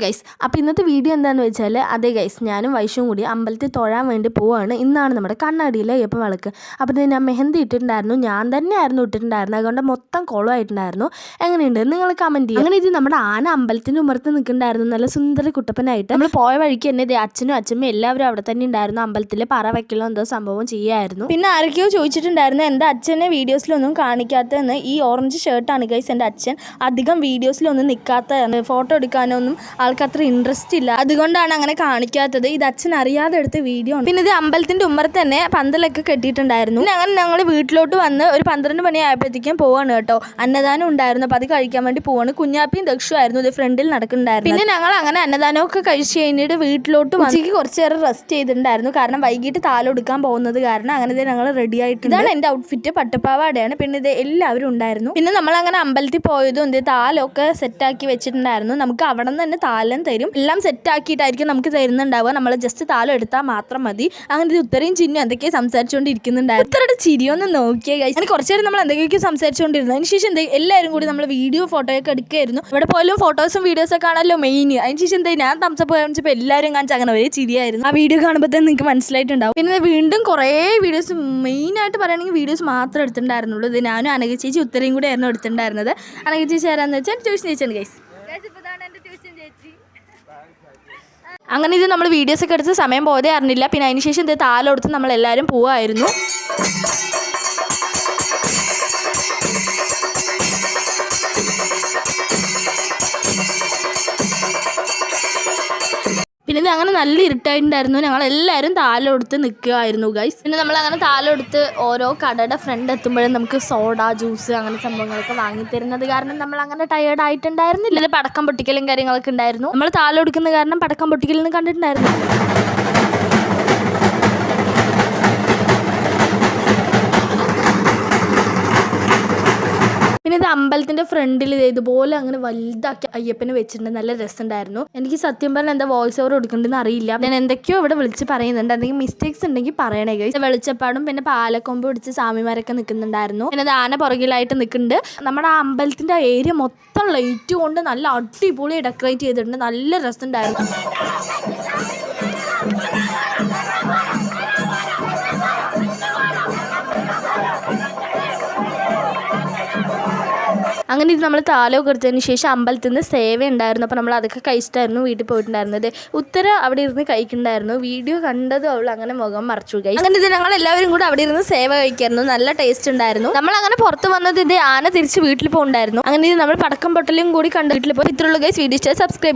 Guys, അപ്പോൾ ഇന്നത്തെ video എന്താണെന്ന് വെച്ചാൽ അതേ ഗൈസ്, ഞാനും വൈഷും കൂടി അമ്പലത്തിൽ തൊഴാൻ വേണ്ടി പോവാണ്. ഇന്നാണ് നമ്മുടെ കണ്ണാടിയിലെ അയ്യപ്പൻ വിളക്ക്. അപ്പോൾ ഞാൻ മെഹന്തി ഇട്ടിട്ടുണ്ടായിരുന്നു, ഞാൻ തന്നെയായിരുന്നു ഇട്ടിട്ടുണ്ടായിരുന്നത്. അതുകൊണ്ട് മൊത്തം കോളമായിട്ടുണ്ടായിരുന്നു. എങ്ങനെയുണ്ട് നിങ്ങൾ കമൻറ്റ് ചെയ്യുക. അങ്ങനെ ഇത് നമ്മുടെ ആന അമ്പലത്തിൻ്റെ ഉമ്മർത്ത് നിൽക്കുന്നുണ്ടായിരുന്നു, നല്ല സുന്ദര കുട്ടപ്പനായിട്ട്. നമ്മൾ പോയ വഴിക്ക് തന്നെ അച്ഛനും അച്ഛനും എല്ലാവരും അവിടെ തന്നെ ഉണ്ടായിരുന്നു. അമ്പലത്തിൽ പറ വയ്ക്കലോ എന്തോ സംഭവം ചെയ്യായിരുന്നു. പിന്നെ ആരൊക്കെയോ ചോദിച്ചിട്ടുണ്ടായിരുന്നു എൻ്റെ അച്ഛനെ വീഡിയോസിലൊന്നും കാണിക്കാത്തതെന്ന്. ഈ ഓറഞ്ച് ഷർട്ടാണ് ഗൈസ് എൻ്റെ അച്ഛൻ. അധികം വീഡിയോസിലൊന്നും നിൽക്കാത്ത, ഫോട്ടോ എടുക്കാനൊന്നും ആൾക്ക് അത്ര ഇൻട്രസ്റ്റ് ഇല്ല, അതുകൊണ്ടാണ് അങ്ങനെ കാണിക്കാത്തത്. ഇത് അച്ഛൻ അറിയാതെ എടുത്ത വീഡിയോ ആണ്. പിന്നെ ഇത് അമ്പലത്തിന്റെ ഉമ്മറത്ത് തന്നെ പന്തലൊക്കെ കെട്ടിയിട്ടുണ്ടായിരുന്നു. പിന്നെ അങ്ങനെ ഞങ്ങൾ വീട്ടിലോട്ട് വന്ന് ഒരു 12 മണിയായപ്പോഴത്തേക്കും പോവാണ് കേട്ടോ. അന്നദാനം ഉണ്ടായിരുന്നു, അപ്പോൾ അത് കഴിക്കാൻ വേണ്ടി പോവാണ്. കുഞ്ഞാപ്പിയും ദക്ഷുമായിരുന്നു ഇത് ഫ്രണ്ടിൽ നടക്കുന്നുണ്ടായിരുന്നു. പിന്നെ ഞങ്ങൾ അങ്ങനെ അന്നദാനമൊക്കെ കഴിച്ച് കഴിഞ്ഞിട്ട് വീട്ടിലോട്ട് ഉച്ചയ്ക്ക് കുറച്ച് നേരം റെസ്റ്റ് ചെയ്തിട്ടുണ്ടായിരുന്നു. കാരണം വൈകിട്ട് താലൊടുക്കാൻ പോകുന്നത് കാരണം. അങ്ങനെ ഞങ്ങൾ റെഡി ആയിട്ടുണ്ട്. ഇതാണ് എൻ്റെ ഔട്ട്ഫിറ്റ്, പട്ടുപ്പാവാടയാണ്. പിന്നെ ഇത് എല്ലാവരും ഉണ്ടായിരുന്നു. പിന്നെ നമ്മളങ്ങനെ അമ്പലത്തിൽ പോയതും എന്ത് താലൊക്കെ സെറ്റാക്കി വെച്ചിട്ടുണ്ടായിരുന്നു. നമുക്ക് അവിടെ നിന്ന് തന്നെ താലം തരും, എല്ലാം സെറ്റാക്കിയിട്ടായിരിക്കും നമുക്ക് തരുന്നുണ്ടാവുക. നമ്മൾ ജസ്റ്റ് താലം എടുത്താൽ മാത്രം മതി. അങ്ങനെ ഇത് ഉത്തരയും ചിഹ്നം എന്തൊക്കെയാണ് സംസാരിച്ചുകൊണ്ടിരിക്കുന്നുണ്ടായിരുന്നു. ഉത്തരയുടെ ചിരിയൊന്ന് നോക്കിയേ ഗൈസ്. അങ്ങനെ കുറച്ച് നേരം നമ്മൾ എന്തൊക്കെയൊക്കെ സംസാരിച്ചുകൊണ്ടിരുന്നു. അതിനുശേഷം എല്ലാവരും കൂടി നമ്മൾ വീഡിയോ ഫോട്ടോയൊക്കെ എടുക്കുകയായിരുന്നു. ഇവിടെ പോലും ഫോട്ടോസും വീഡിയോസൊക്കെ ആണല്ലോ മെയിൻ. അതിനുശേഷം ഞാൻ തംസപ്പ് കാണിച്ചപ്പോൾ എല്ലാവരും കാണിച്ച് അങ്ങനെ ഒരേ ചിരിയായിരുന്നു. ആ വീഡിയോ കാണുമ്പോൾ തന്നെ നിങ്ങൾക്ക് മനസ്സിലായിട്ടുണ്ടാവും. പിന്നെ വീണ്ടും കുറേ വീഡിയോസ്, മെയിനായിട്ട് പറയുകയാണെങ്കിൽ വീഡിയോസ് മാത്രമേ എടുത്തിട്ടുണ്ടായിരുന്നുള്ളൂ. ഇത് ഞാനും അനഘ ചേച്ചി ഉത്തരയും കൂടെ ആയിരുന്നു എടുത്തിട്ടുണ്ടായിരുന്നത്. അനഘ ചേച്ചി ആരാന്ന് വെച്ചാൽ ട്യൂഷൻ ചേച്ചിയാണ് ഗൈസ്. അങ്ങനെ ഇത് നമ്മൾ വീഡിയോസൊക്കെ എടുത്ത് സമയം പോയതേ അറിഞ്ഞില്ല. പിന്നെ അതിനുശേഷം ഇത് താലോടുത്ത് നമ്മളെല്ലാവരും പോവായിരുന്നു. പിന്നെ ഇത് അങ്ങനെ നല്ല ഇരുട്ടായിട്ടുണ്ടായിരുന്നു. ഞങ്ങളെല്ലാവരും താലോടുത്ത് നിൽക്കുമായിരുന്നു ഗൈസ്. പിന്നെ നമ്മളങ്ങനെ താലോടുത്ത് ഓരോ കടയുടെ ഫ്രണ്ട് എത്തുമ്പോഴും നമുക്ക് സോഡ, ജ്യൂസ് അങ്ങനെ സംഭവങ്ങളൊക്കെ വാങ്ങിത്തരുന്നത് കാരണം നമ്മൾ അങ്ങനെ ടയേർഡ് ആയിട്ടുണ്ടായിരുന്നില്ല. ഇത് പടക്കം പൊട്ടിക്കലും കാര്യങ്ങളൊക്കെ ഉണ്ടായിരുന്നു. നമ്മൾ താലോടുക്കുന്ന കാരണം പടക്കം പൊട്ടിക്കലൊന്നും കണ്ടിട്ടുണ്ടായിരുന്നു. പിന്നെ ഇത് അമ്പലത്തിൻ്റെ ഫ്രണ്ടിൽ ഇതുപോലെ അങ്ങനെ വലുതാക്കി അയ്യപ്പനെ വെച്ചിട്ടുണ്ട്. നല്ല രസമുണ്ടായിരുന്നു. എനിക്ക് സത്യം പറഞ്ഞാൽ എന്താ വോയിസ് ഓവർ കൊടുക്കേണ്ടതെന്ന് അറിയില്ല. ഞാൻ എന്തൊക്കെയോ ഇവിടെ വിളിച്ച് പറയുന്നുണ്ട്. എന്തെങ്കിലും മിസ്റ്റേക്സ് ഉണ്ടെങ്കിൽ പറയണേ ഗൈസ്. വെളിച്ചപ്പാടും പിന്നെ പാലക്കൊമ്പ് പിടിച്ച് സ്വാമിമാരൊക്കെ നിൽക്കുന്നുണ്ടായിരുന്നു. പിന്നെ ആന പുറകിലായിട്ട് നിൽക്കുന്നുണ്ട്. നമ്മുടെ ആ അമ്പലത്തിൻ്റെ ഏരിയ മൊത്തം ലൈറ്റ് കൊണ്ട് നല്ല അടിപൊളി ഡെക്കറേറ്റ് ചെയ്തിട്ടുണ്ട്. നല്ല രസമുണ്ടായിരുന്നു. അങ്ങനെ ഇത് നമ്മൾ താലമൊക്കെ എടുത്തതിന് ശേഷം അമ്പലത്തിൽ നിന്ന് സേവ ഉണ്ടായിരുന്നു. അപ്പോൾ നമ്മൾ അതൊക്കെ കഴിച്ചിട്ടായിരുന്നു വീട്ടിൽ പോയിട്ടുണ്ടായിരുന്നത്. ഉത്തര അവിടെ ഇരുന്ന് കഴിക്കുന്നുണ്ടായിരുന്നു. വീഡിയോ കണ്ടതും അവൾ അങ്ങനെ മുഖം മറച്ചു കഴിച്ചു. അങ്ങനെ ഇത് ഞങ്ങൾ എല്ലാവരും കൂടെ അവിടെ ഇരുന്ന് സേവ കഴിക്കായിരുന്നു. നല്ല ടേസ്റ്റ് ഉണ്ടായിരുന്നു. നമ്മൾ അങ്ങനെ പുറത്ത് വന്നത് ഇത് ആന തിരിച്ച് വീട്ടിൽ പോകുന്നുണ്ടായിരുന്നു. അങ്ങനെ ഇത് നമ്മൾ പടക്കം പൊട്ടലും കൂടി കണ്ട് വീട്ടിൽ പോയി. ഇത്രയുള്ള ഗൈസ്. വീഡിയോ ഇഷ്ടമായി സബ്സ്ക്രൈബ്